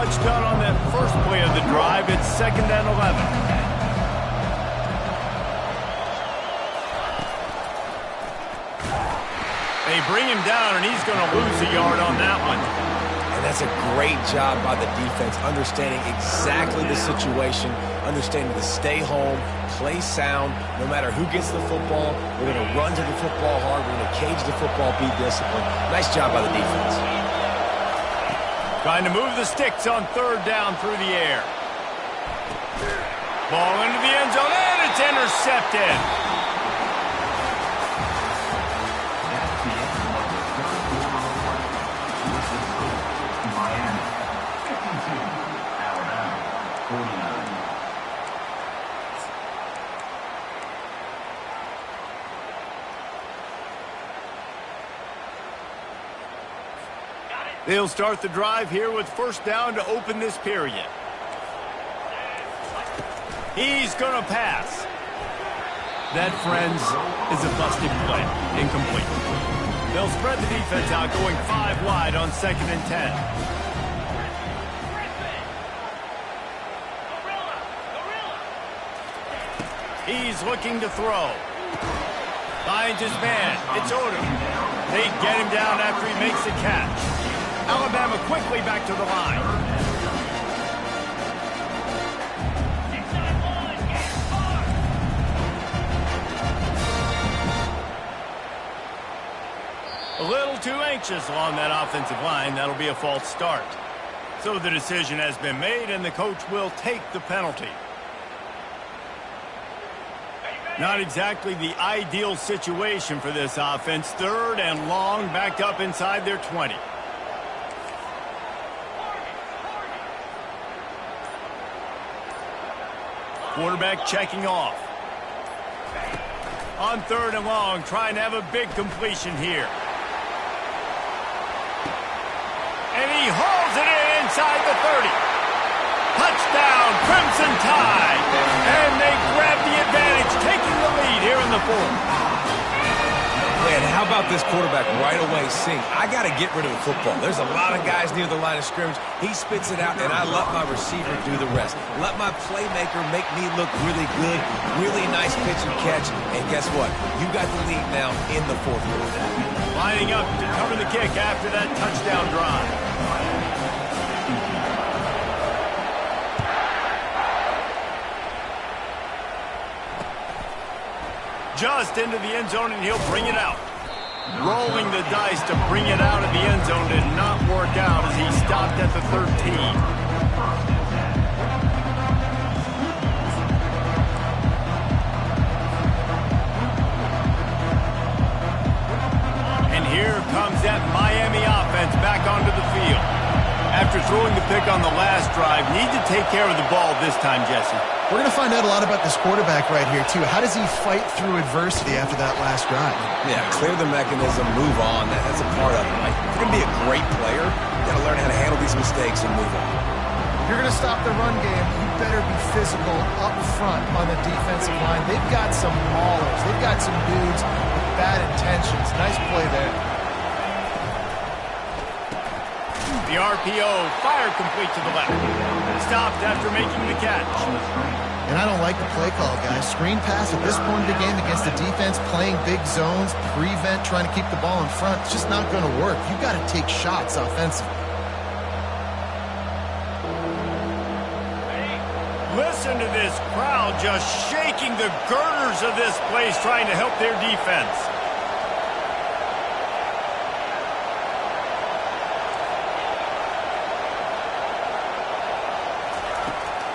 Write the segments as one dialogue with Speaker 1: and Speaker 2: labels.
Speaker 1: much done on that first play of the drive. It's 2nd and 11. They bring him down, and he's going to lose a yard on that one.
Speaker 2: And that's a great job by the defense, understanding exactly the situation, understanding to stay home, play sound. No matter who gets the football, we're going to run to the football hard. We're going to cage the football, be disciplined. Nice job by the defense.
Speaker 1: Trying to move the sticks on 3rd down through the air. Ball into the end zone, and it's intercepted. They'll start the drive here with 1st down to open this period. He's going to pass. That, friends, is a busted play. Incomplete. They'll spread the defense out, going 5 wide on 2nd and 10. He's looking to throw. Finds his man. It's Odom. They get him down after he makes the catch. Alabama quickly back to the line. A little too anxious along that offensive line. That'll be a false start. So the decision has been made, and the coach will take the penalty. Not exactly the ideal situation for this offense. 3rd and long, backed up inside their 20. Quarterback checking off. On 3rd and long, trying to have a big completion here. And he hauls it in inside the 30. Touchdown, Crimson Tide. And they grab the advantage, taking the lead here in the 4th.
Speaker 2: Man, how about this quarterback right away seeing, I got to get rid of the football. There's a lot of guys near the line of scrimmage. He spits it out, and I let my receiver do the rest. Let my playmaker make me look really good. Really nice pitch and catch. And guess what? You got the lead now in the 4th quarter.
Speaker 1: Lining up to cover the kick after that touchdown drive. Just into the end zone, and he'll bring it out. Rolling the dice to bring it out of the end zone did not work out as he stopped at the 13. And here comes that Miami offense back onto the field. After throwing the pick on the last drive, need to take care of the ball this time, Jesse.
Speaker 3: We're going to find out a lot about this quarterback right here, too. How does he fight through adversity after that last drive?
Speaker 2: Yeah, clear the mechanism, move on. That's a part of it, right? If you're going to be a great player, you got to learn how to handle these mistakes and move on.
Speaker 3: If you're going to stop the run game, you better be physical up front on the defensive line. They've got some maulers. They've got some dudes with bad intentions. Nice play there.
Speaker 1: The RPO, fire complete to the left. Stopped after making the catch.
Speaker 3: And I don't like the play call, guys. Screen pass at this point of the game against the defense, playing big zones, prevent, trying to keep the ball in front. It's just not going to work. You got to take shots offensively.
Speaker 1: Listen to this crowd just shaking the girders of this place, trying to help their defense.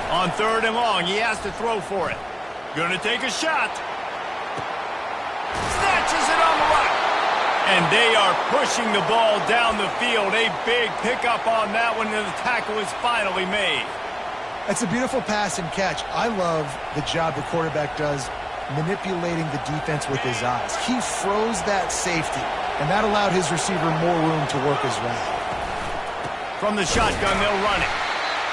Speaker 1: On 3rd and long, he has to throw for it. Gonna take a shot. Snatches it on the right. And they are pushing the ball down the field. A big pickup on that one, and the tackle is finally made.
Speaker 3: That's a beautiful pass and catch. I love the job the quarterback does manipulating the defense with his eyes. He froze that safety, and that allowed his receiver more room to work his route.
Speaker 1: From the shotgun, they'll run it.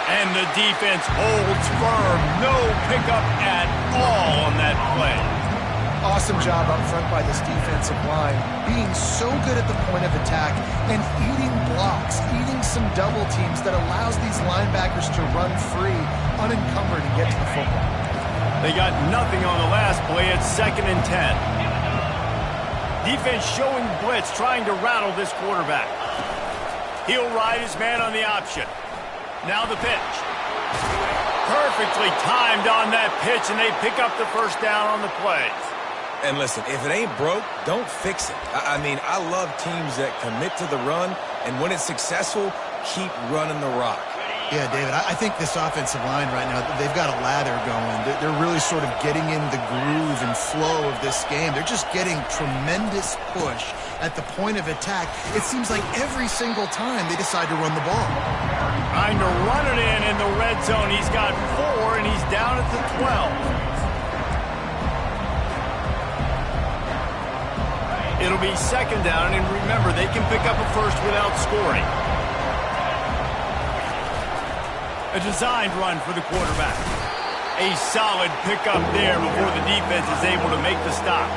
Speaker 1: And the defense holds firm. No pickup at all on that play.
Speaker 3: Awesome awesome job up front by this defensive line, being so good at the point of attack and eating blocks, eating some double teams that allows these linebackers to run free, unencumbered, and get to the football.
Speaker 1: They got nothing on the last play. It's 2nd and 10. Defense showing blitz, trying to rattle this quarterback. He'll ride his man on the option. Now the pitch. Perfectly timed on that pitch, and they pick up the first down on the play.
Speaker 2: And listen, if it ain't broke, don't fix it. I mean, I love teams that commit to the run, and when it's successful, keep running the rock.
Speaker 3: Yeah, David, I think this offensive line right now, they've got a lather going. They're really sort of getting in the groove and flow of this game. They're just getting tremendous push at the point of attack. It seems like every single time they decide to run the ball.
Speaker 1: Trying to run it in the red zone. He's got 4, and he's down at the 12. It'll be 2nd down, and remember, they can pick up a first without scoring. A designed run for the quarterback. A solid pickup there before the defense is able to make the stop.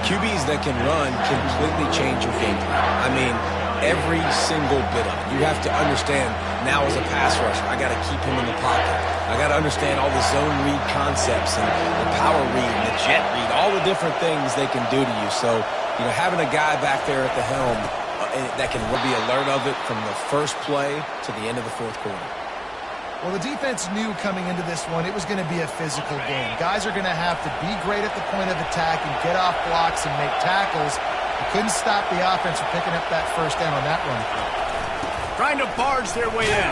Speaker 2: QBs that can run completely change your game plan. I mean, every single bit of it. You have to understand, now as a pass rusher, I got to keep him in the pocket. I got to understand all the zone read concepts and the power read and the jet read, all the different things they can do to you. So, you know, having a guy back there at the helm that can be alert of it from the first play to the end of the 4th quarter.
Speaker 3: Well, the defense knew coming into this one it was going to be a physical game. Guys are going to have to be great at the point of attack and get off blocks and make tackles. You couldn't stop the offense from picking up that first down on that run play.
Speaker 1: Trying to barge their way in.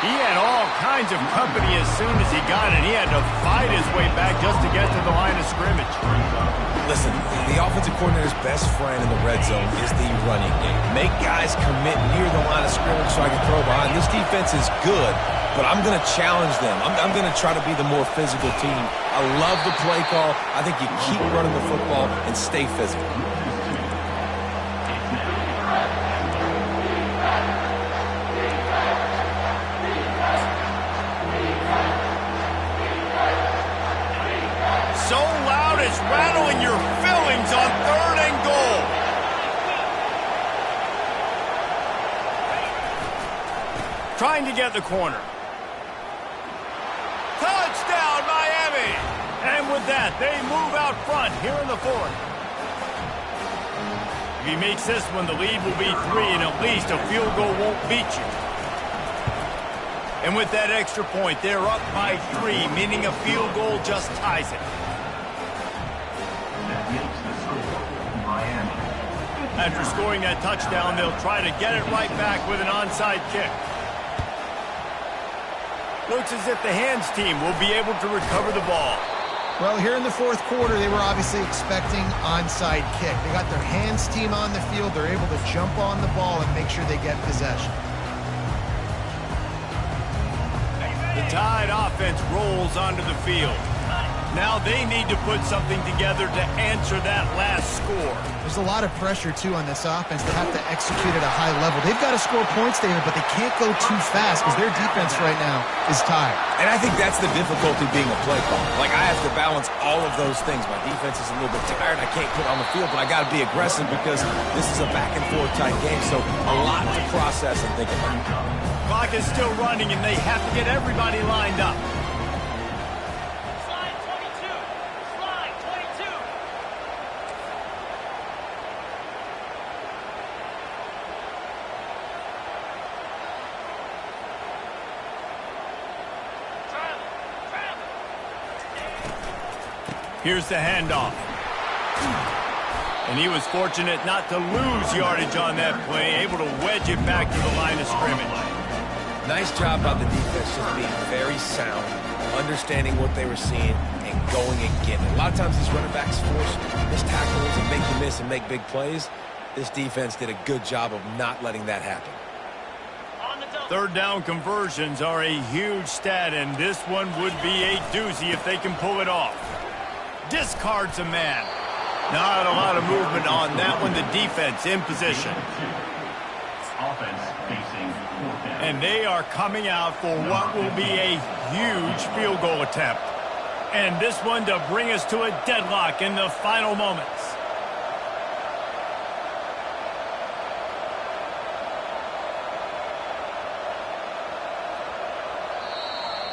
Speaker 1: He had all kinds of company as soon as he got it. He had to fight his way back just to get to the line of scrimmage.
Speaker 2: Listen, the offensive coordinator's best friend in the red zone is the running game. Make guys commit near the line of scrimmage so I can throw behind. This defense is good, but I'm going to challenge them. I'm going to try to be the more physical team. I love the play call. I think you keep running the football and stay physical.
Speaker 1: So loud it's rattling your fillings on 3rd and goal. Trying to get the corner. Touchdown, Miami! And with that, they move out front here in the 4th. If he makes this one, the lead will be 3, and at least a field goal won't beat you. And with that extra point, they're up by 3, meaning a field goal just ties it. After scoring that touchdown, they'll try to get it right back with an onside kick. Looks as if the hands team will be able to recover the ball.
Speaker 3: Well, here in the 4th quarter, they were obviously expecting onside kick. They got their hands team on the field. They're able to jump on the ball and make sure they get possession.
Speaker 1: The Tide offense rolls onto the field. Now they need to put something together to answer that last score.
Speaker 3: There's a lot of pressure, too, on this offense. They have to execute at a high level. They've got to score points, David, but they can't go too fast because their defense right now is tired.
Speaker 2: And I think that's the difficulty being a play caller. Like, I have to balance all of those things. My defense is a little bit tired. I can't put on the field, but I got to be aggressive because this is a back-and-forth type game, so a lot to process and think about.
Speaker 1: Clock is still running, and they have to get everybody lined up. Here's the handoff. And he was fortunate not to lose yardage on that play, able to wedge it back to the line of scrimmage.
Speaker 2: Nice job by the defense just being very sound, understanding what they were seeing, and going and getting it. A lot of times these running backs force missed tackles and make you miss and make big plays. This defense did a good job of not letting that happen.
Speaker 1: 3rd down conversions are a huge stat, and this one would be a doozy if they can pull it off. Discards a man. Not a lot of movement on that one. The defense in position. And they are coming out for what will be a huge field goal attempt. And this one to bring us to a deadlock in the final moments.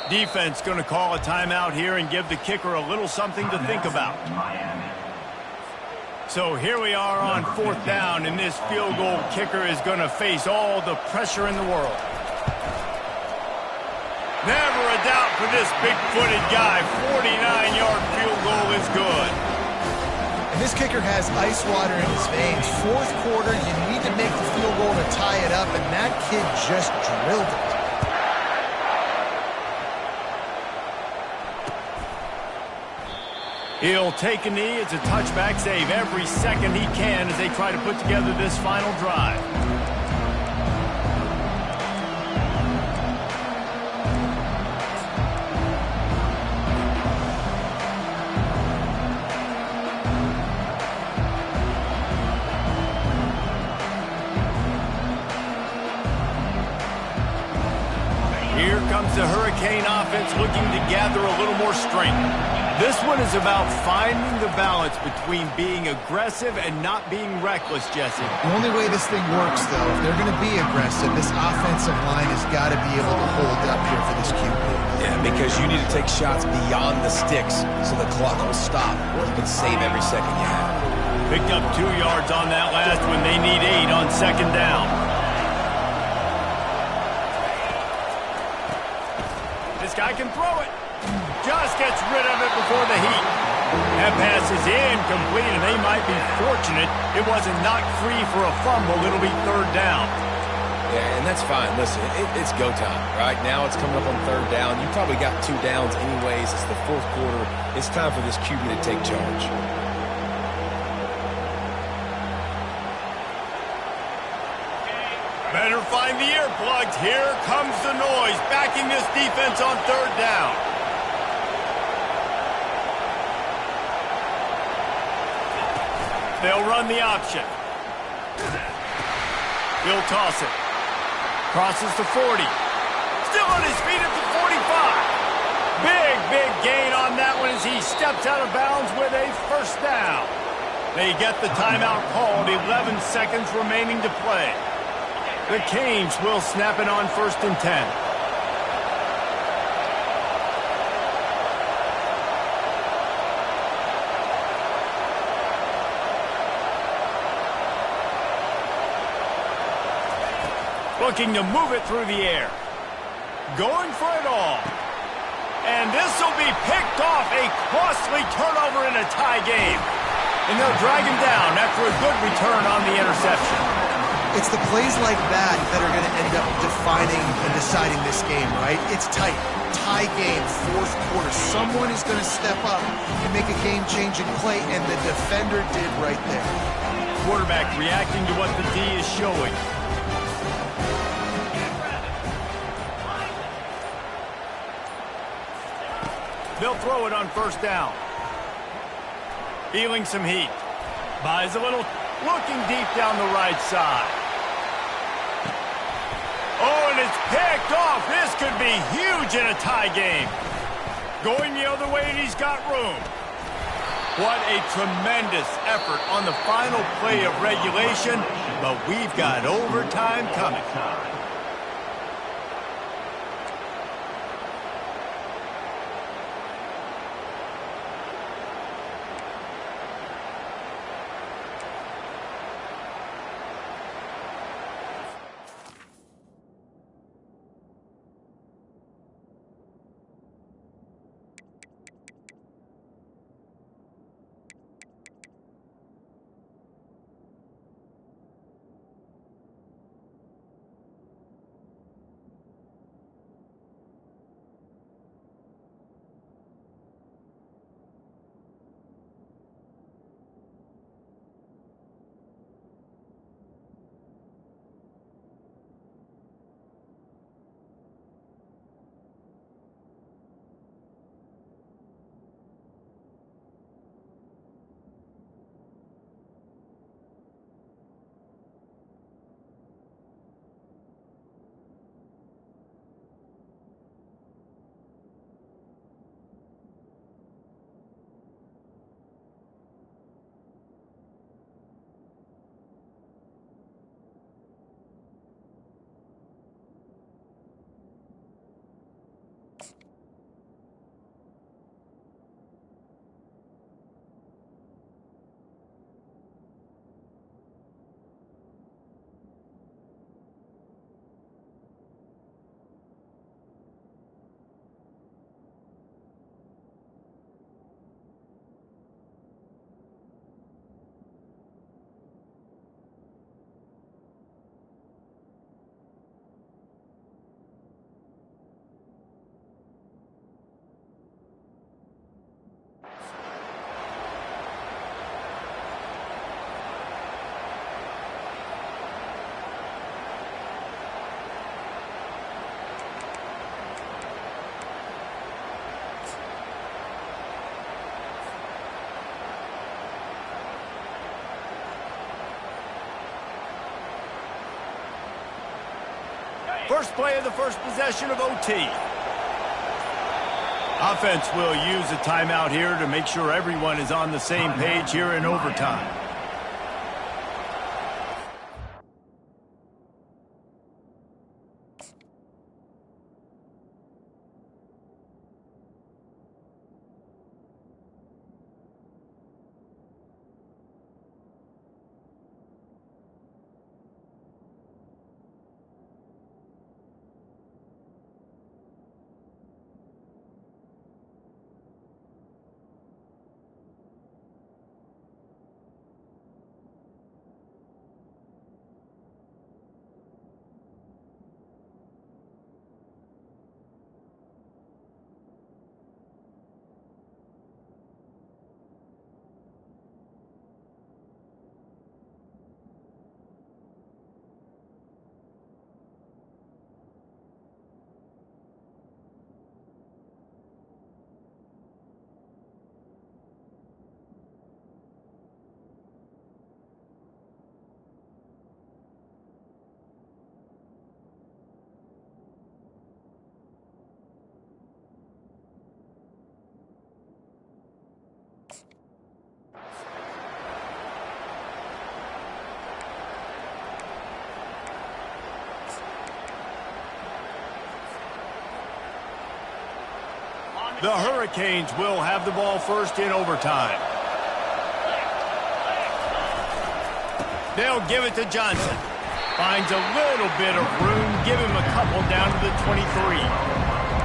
Speaker 1: Defense going to call a timeout here and give the kicker a little something to think about. So here we are on 4th down, and this field goal kicker is going to face all the pressure in the world. Never a doubt for this big-footed guy. 49-yard field goal is good.
Speaker 3: And this kicker has ice water in his veins. 4th quarter, you need to make the field goal to tie it up, and that kid just drilled it.
Speaker 1: He'll take a knee. It's a touchback. Save every second he can as they try to put together this final drive. Here comes the Hurricane offense looking to gather a little more strength. This one is about finding the balance between being aggressive and not being reckless, Jesse.
Speaker 3: The only way this thing works, though, if they're going to be aggressive, this offensive line has got to be able to hold up here for this QB.
Speaker 2: Yeah, because you need to take shots beyond the sticks so the clock will stop. You can save every second you have.
Speaker 1: Picked up 2 yards on that last one. They need 8 on 2nd down. This guy can throw it. Just gets rid of it before the heat. That pass is incomplete, and they might be fortunate it wasn't knocked free for a fumble. It'll be 3rd down.
Speaker 2: Yeah, and that's fine. Listen, it's go time, right? Now it's coming up on 3rd down. You probably got 2 downs anyways. It's the 4th quarter. It's time for this QB to take charge.
Speaker 1: Better find the earplugs. Here comes the noise, backing this defense on 3rd down. They'll run the option. He'll toss it. Crosses the 40. Still on his feet at the 45. Big gain on that one as he steps out of bounds with a 1st down. They get the timeout called. 11 seconds remaining to play. The Canes will snap it on 1st and 10. Looking to move it through the air. Going for it all. And this will be picked off. A costly turnover in a tie game. And they'll drag him down after a good return on the interception.
Speaker 3: It's the plays like that that are going to end up defining and deciding this game, right? It's tight. Tie game, 4th quarter. Someone is going to step up and make a game-changing play, and the defender did right there.
Speaker 1: Quarterback reacting to what the D is showing. They'll throw it on 1st down. Feeling some heat. Buys a little, looking deep down the right side. Oh, and it's picked off. This could be huge in a tie game. Going the other way, and he's got room. What a tremendous effort on the final play of regulation, but we've got overtime coming. First play of the first possession of OT. Offense will use a timeout here to make sure everyone is on the same page here in overtime. The Hurricanes will have the ball first in overtime. They'll give it to Johnson. Finds a little bit of room. Give him a couple down to the 23.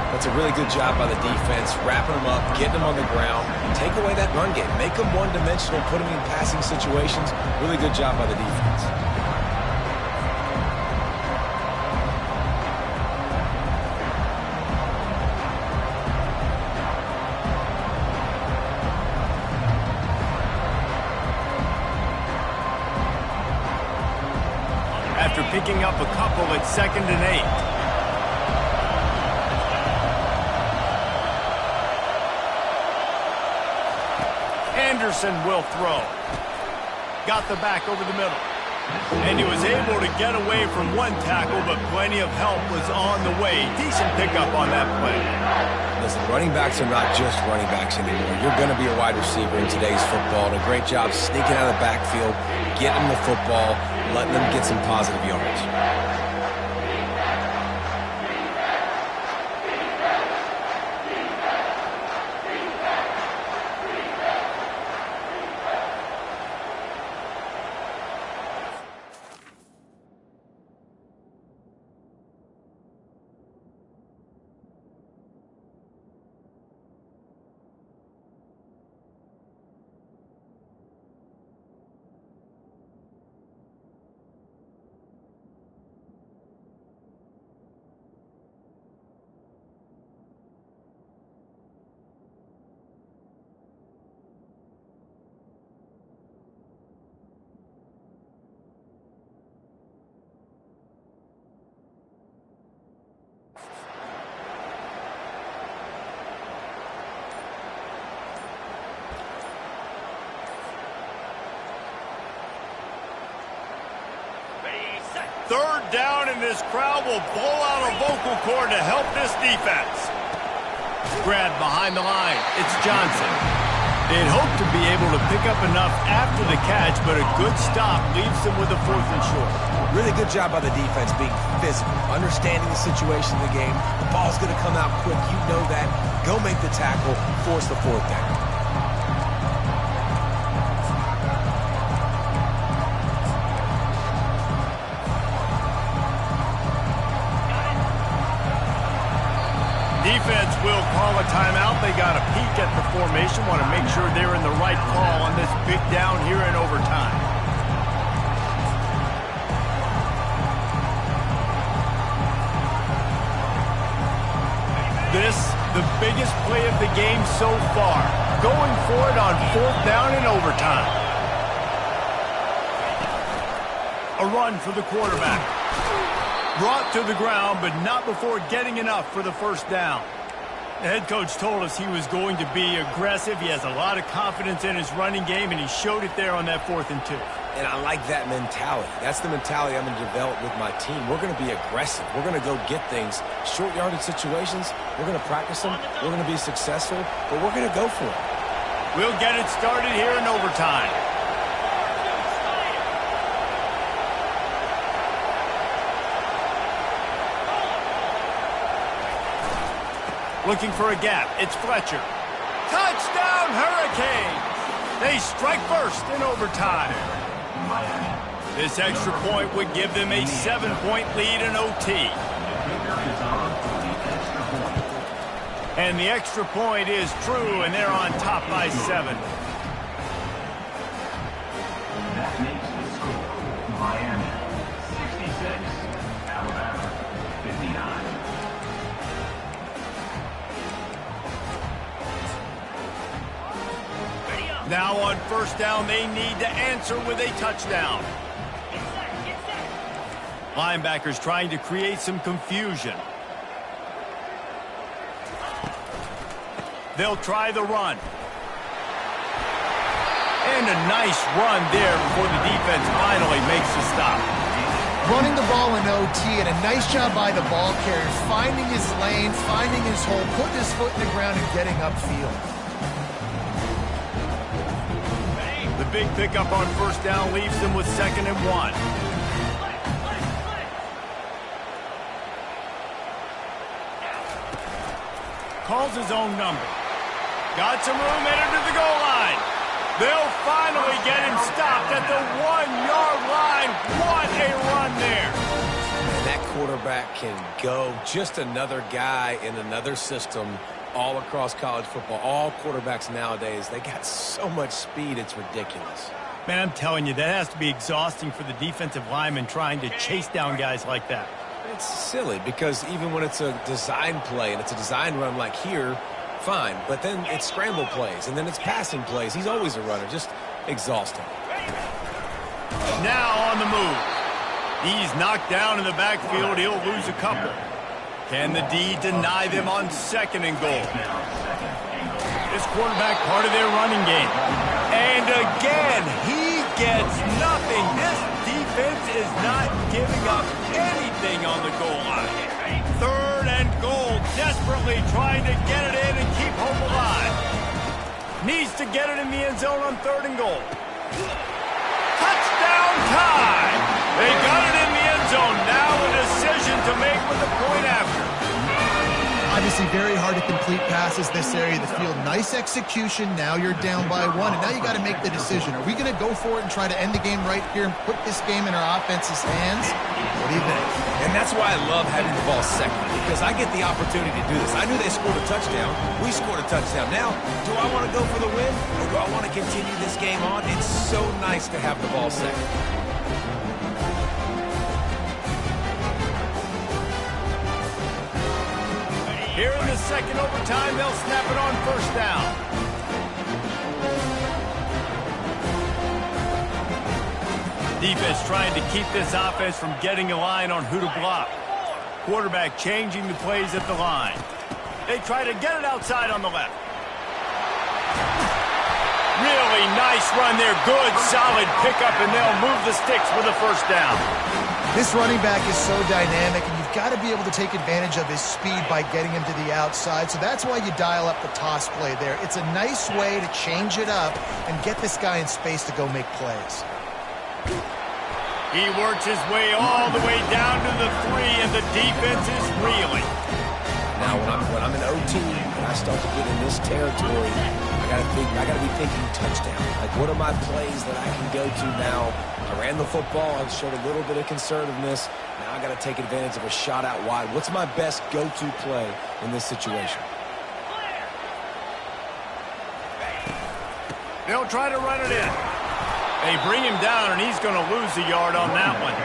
Speaker 2: That's a really good job by the defense, wrapping them up, getting them on the ground. Take away that run game. Make them one-dimensional, put them in passing situations. Really good job by the defense.
Speaker 1: After picking up a couple, it's 2nd and 8. Anderson will throw. Got the back over the middle. And he was able to get away from one tackle, but plenty of help was on the way. Decent pickup on that play.
Speaker 2: Listen, running backs are not just running backs anymore. You're going to be a wide receiver in today's football. And a great job sneaking out of the backfield, getting them the football, letting them get some positive yards.
Speaker 1: Third down, and this crowd will blow out a vocal cord to help this defense. Grabbed behind the line. It's Johnson. They'd hoped to be able to pick up enough after the catch, but a good stop leaves them with a 4th and short.
Speaker 2: Really good job by the defense being physical, understanding the situation of the game. The ball's going to come out quick. You know that. Go make the tackle, force the 4th down.
Speaker 1: Defense will call a timeout. They got a peek at the formation. Want to make sure they're in the right call on this big down here in overtime. This, the biggest play of the game so far. Going for it on 4th down in overtime. A run for the quarterback. Brought to the ground, but not before getting enough for the 1st down. The head coach told us he was going to be aggressive. He has a lot of confidence in his running game, and he showed it there on that 4th and 2.
Speaker 2: And I like that mentality. That's the mentality I'm going to develop with my team. We're going to be aggressive. We're going to go get things. Short yardage situations, we're going to practice them. We're going to be successful, but we're going to go for it.
Speaker 1: We'll get it started here in overtime. Looking for a gap. It's Fletcher. Touchdown, Hurricanes! They strike first in overtime. This extra point would give them a 7-point lead in OT. And the extra point is true, and they're on top by 7.
Speaker 4: That makes the score Miami 66, Alabama 59.
Speaker 1: Now on first down, they need to answer with a touchdown. Linebackers trying to create some confusion. They'll try the run. And a nice run there before the defense finally makes the stop.
Speaker 3: Running the ball in OT, and a nice job by the ball carrier, finding his lane, finding his hole, putting his foot in the ground and getting upfield.
Speaker 1: The big pickup on first down leaves them with 2nd and 1. Calls his own number. Got some room, headed to the goal line. They'll finally get him stopped at the 1-yard line. What a run there.
Speaker 2: And that quarterback can go. Just another guy in another system all across college football. All quarterbacks nowadays, they got so much speed, it's ridiculous.
Speaker 1: Man, I'm telling you, that has to be exhausting for the defensive lineman trying to chase down guys like that.
Speaker 2: It's silly because even when it's a design play and it's a design run like here, fine. But then it's scramble plays and then it's passing plays. He's always a runner. Just exhausting.
Speaker 1: Now on the move. He's knocked down in the backfield. He'll lose a couple. Can the D deny them on 2nd and goal? This quarterback part of their running game. And again, he gets nothing. This defense is not giving up anything on the goal line. 3rd and goal, desperately trying to get it in and keep hope alive. Needs to get it in the end zone on 3rd and goal. Touchdown time! They got it in the end zone. Now a decision to make with the point after.
Speaker 3: Obviously very hard to complete passes this area of the field. Nice execution. Now you're down by 1, and now you got to make the decision. Are we going to go for it and try to end the game right here and put this game in our offense's hands? What do you think?
Speaker 2: And that's why I love having the ball second, because I get the opportunity to do this. I knew they scored a touchdown. We scored a touchdown. Now, do I want to go for the win, or do I want to continue this game on? It's so nice to have the ball second.
Speaker 1: Here in the 2nd overtime, they'll snap it on first down. Defense trying to keep this offense from getting a line on who to block. Quarterback changing the plays at the line. They try to get it outside on the left. Really nice run there. Good, solid pickup, and they'll move the sticks with a first down.
Speaker 3: This running back is so dynamic, and you've got to be able to take advantage of his speed by getting him to the outside. So that's why you dial up the toss play there. It's a nice way to change it up and get this guy in space to go make plays.
Speaker 1: He works his way all the way down to the 3, and the defense is reeling.
Speaker 2: Now, when I'm in OT and I start to get in this territory, I gotta be thinking touchdown. Like, what are my plays that I can go to now? I ran the football. I showed a little bit of conservativeness. Now I got to take advantage of a shot out wide. What's my best go-to play in this situation?
Speaker 1: They'll try to run it in. They bring him down, and he's going to lose a yard on that one.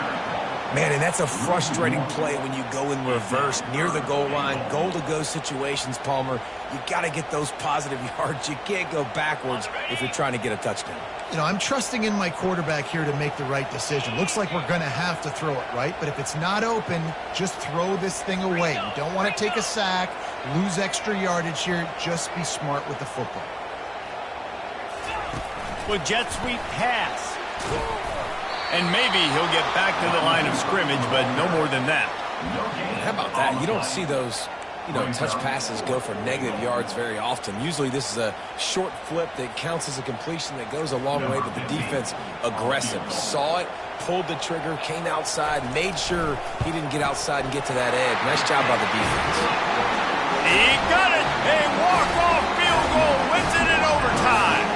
Speaker 2: Man, and that's a frustrating play when you go in reverse near the goal line. Goal-to-go situations, Palmer. You got to get those positive yards. You can't go backwards if you're trying to get a touchdown.
Speaker 3: You know, I'm trusting in my quarterback here to make the right decision. Looks like we're going to have to throw it, right? But if it's not open, just throw this thing away. You don't want to take a sack. Lose extra yardage here. Just be smart with the football.
Speaker 1: Well, jet sweep pass. And maybe he'll get back to the line of scrimmage, but no more than that.
Speaker 2: How about that? You don't see those, touch passes go for negative yards very often. Usually this is a short flip that counts as a completion that goes a long way, but the defense aggressive. Saw it, pulled the trigger, came outside, made sure he didn't get outside and get to that edge. Nice job by the defense.
Speaker 1: He got it! A walk-off field goal wins it in overtime.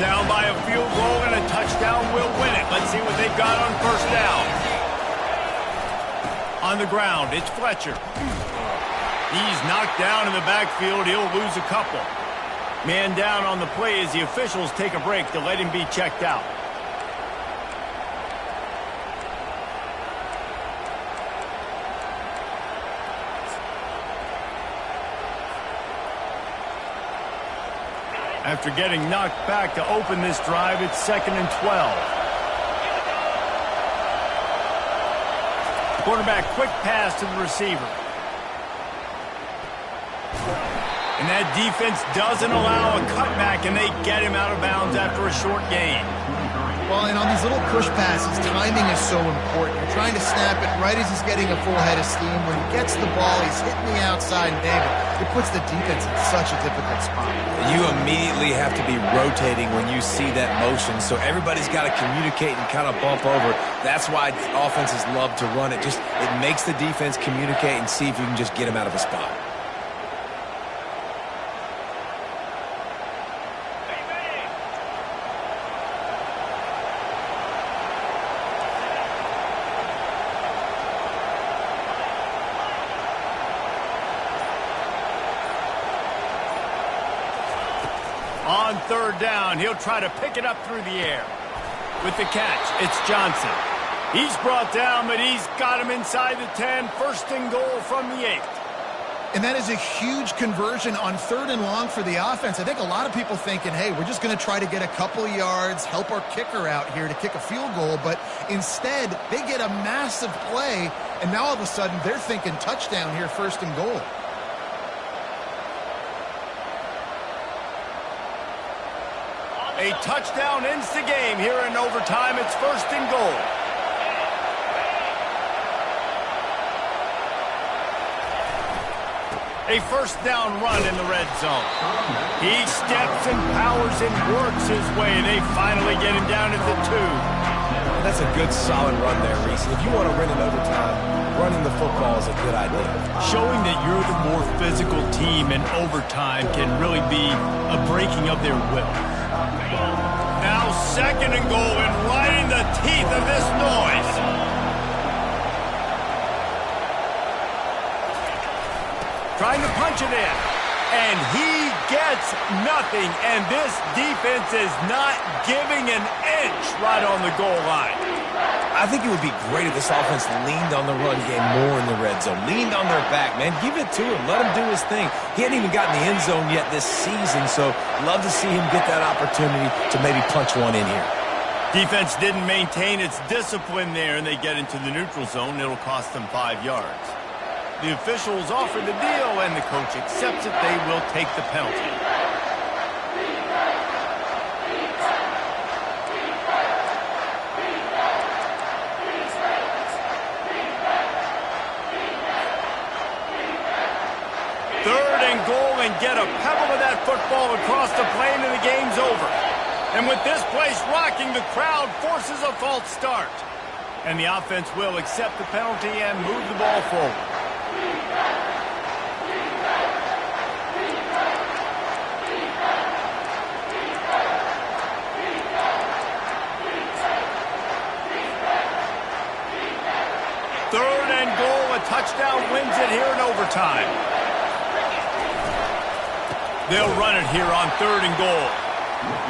Speaker 1: Down by a field goal and a touchdown will win it. Let's see what they've got on first down. On the ground, it's Fletcher. He's knocked down in the backfield. He'll lose a couple. Man down on the play as the officials take a break to let him be checked out. After getting knocked back to open this drive, it's 2nd and 12. Quarterback quick pass to the receiver. And that defense doesn't allow a cutback, and they get him out of bounds after a short gain.
Speaker 3: Well, and on these little push passes, timing is so important. You're trying to snap it right as he's getting a full head of steam. When he gets the ball, he's hitting the outside, and David, it puts the defense in such a difficult spot.
Speaker 2: You immediately have to be rotating when you see that motion, so everybody's got to communicate and kind of bump over. That's why offenses love to run it. It makes the defense communicate and see if you can just get him out of a spot.
Speaker 1: On third down, he'll try to pick it up through the air. With the catch, it's Johnson. He's brought down, but he's got him inside the 10. 1st and goal from the 8.
Speaker 3: And that is a huge conversion on 3rd and long for the offense. I think a lot of people thinking, hey, we're just going to try to get a couple of yards, help our kicker out here to kick a field goal. But instead, they get a massive play, and now all of a sudden they're thinking touchdown here, 1st and goal.
Speaker 1: A touchdown ends the game here in overtime. It's 1st and goal. A 1st down run in the red zone. He steps and powers and works his way. They finally get him down at the 2.
Speaker 2: That's a good, solid run there, Reese. If you want to win in overtime, running the football is a good idea.
Speaker 1: Showing that you're the more physical team in overtime can really be a breaking of their will. Now 2nd and goal, and right in the teeth of this noise. Trying to punch it in. And he gets nothing. And this defense is not giving an inch right on the goal line.
Speaker 2: I think it would be great if this offense leaned on the run game more in the red zone. Leaned on their back, man. Give it to him. Let him do his thing. He hadn't even gotten the end zone yet this season, so love to see him get that opportunity to maybe punch one in here.
Speaker 1: Defense didn't maintain its discipline there, and they get into the neutral zone. It'll cost them 5 yards. The officials offer the deal, and the coach accepts it. They will take the penalty. And get a pebble of that football across the plane, and the game's over. And with this place rocking, the crowd forces a false start. And the offense will accept the penalty and move the ball forward. Third and goal, a touchdown wins it here in overtime. They'll run it here on 3rd and goal.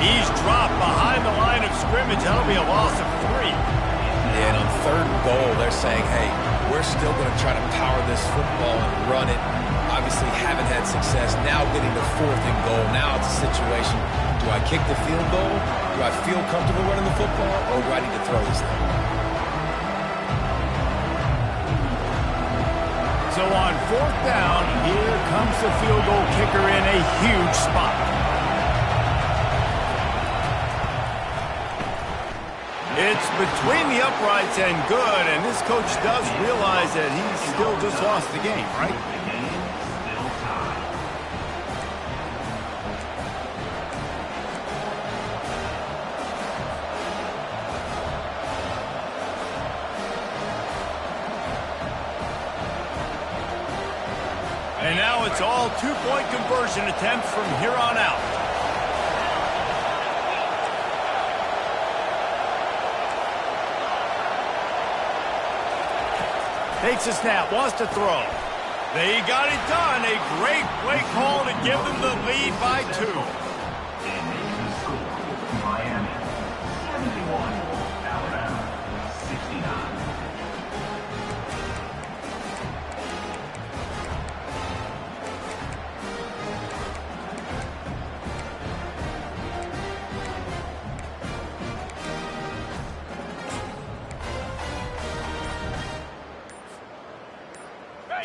Speaker 1: He's dropped behind the line of scrimmage. That'll be a loss of 3.
Speaker 2: Yeah, and on 3rd and goal, they're saying, hey, we're still going to try to power this football and run it. Obviously haven't had success. Now getting to 4th and goal. Now it's a situation, do I kick the field goal? Do I feel comfortable running the football? Or do I need to throw this thing?
Speaker 1: So on 4th down, here comes the field goal kicker in a huge spot. It's between the uprights and good, and this coach does realize that he's still just lost the game, right? And now it's all 2-point conversion attempts from here on out. Takes a snap, wants to throw. They got it done. A great play call to give them the lead by 2.
Speaker 4: And makes the score, Miami 71, Alabama 69.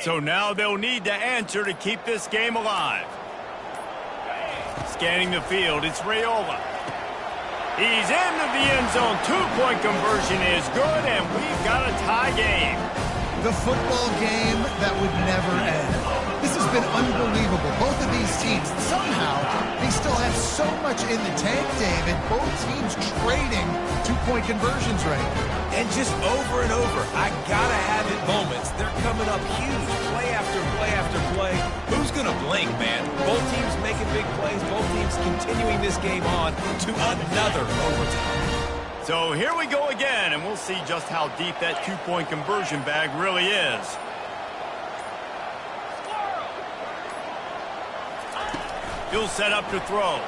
Speaker 1: So now they'll need to answer to keep this game alive. Scanning the field, it's Raiola. He's into the end zone. 2-point conversion is good, and we've got a tie game.
Speaker 3: The football game that would never end. This has been unbelievable. Both of these teams, somehow, they still have so much in the tank, David. Both teams trading 2-point conversions right now.
Speaker 2: And just over and over, I gotta have it moments. They're coming up huge, play after play after play. Who's gonna blink, man? Both teams making big plays, both teams continuing this game on to another overtime.
Speaker 1: So here we go again, and we'll see just how deep that 2-point conversion bag really is. He'll set up to throw.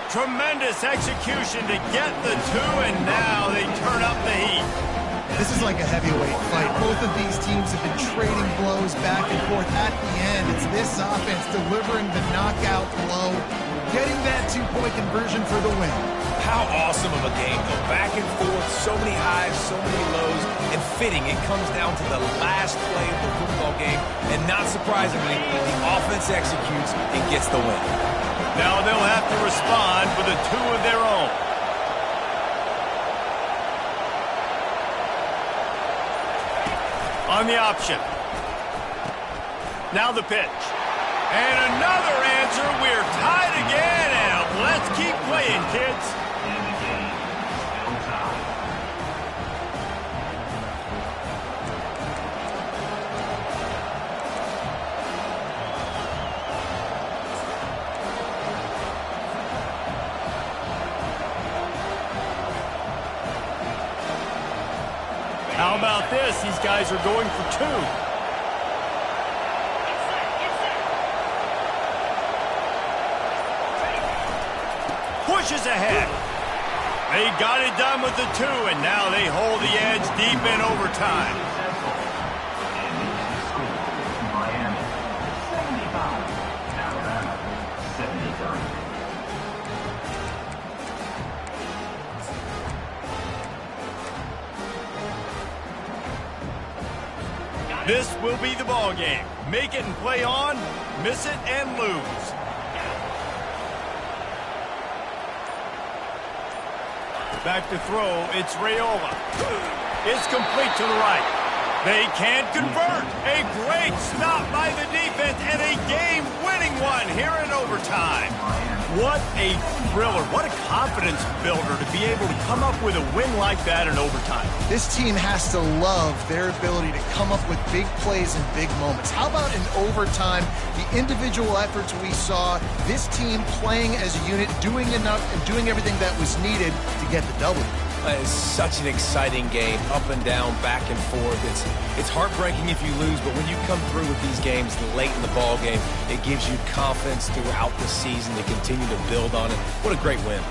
Speaker 1: Tremendous execution to get the 2, and now they turn up the heat.
Speaker 3: This is like a heavyweight fight. Both of these teams have been trading blows back and forth. At the end, it's this offense delivering the knockout blow, getting that 2-point conversion for the win.
Speaker 2: How awesome of a game, though. Back and forth, so many highs, so many lows, and fitting. It comes down to the last play of the football game, and not surprisingly, the offense executes and gets the win.
Speaker 1: Now they'll have to respond with a 2 of their own. On the option. Now the pitch. And another answer. We're tied again, and let's keep playing, kids.
Speaker 4: And the game still tied.
Speaker 1: How about this? These guys are going for 2. Pushes ahead. They got it done with the 2, and now they hold the edge deep in overtime.
Speaker 4: And makes the score, Miami 75, Alabama 73.
Speaker 1: This will be the ball game. Make it and play on, miss it and lose. Back to throw, it's Raiola. It's complete to the right. They can't convert. A great stop by the defense and a game-winning one here in overtime. What a thriller. What a confidence builder to be able to come up with a win like that in overtime.
Speaker 3: This team has to love their ability to come up with big plays and big moments. How about in overtime, the individual efforts we saw, this team playing as a unit, doing enough and doing everything that was needed to get the W.
Speaker 2: It's such an exciting game, up and down, back and forth. It's heartbreaking if you lose, but when you come through with these games late in the ball game, it gives you confidence throughout the season to continue to build on it. What a great win.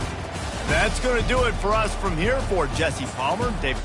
Speaker 1: That's going to do it for us from here. For Jesse Palmer, David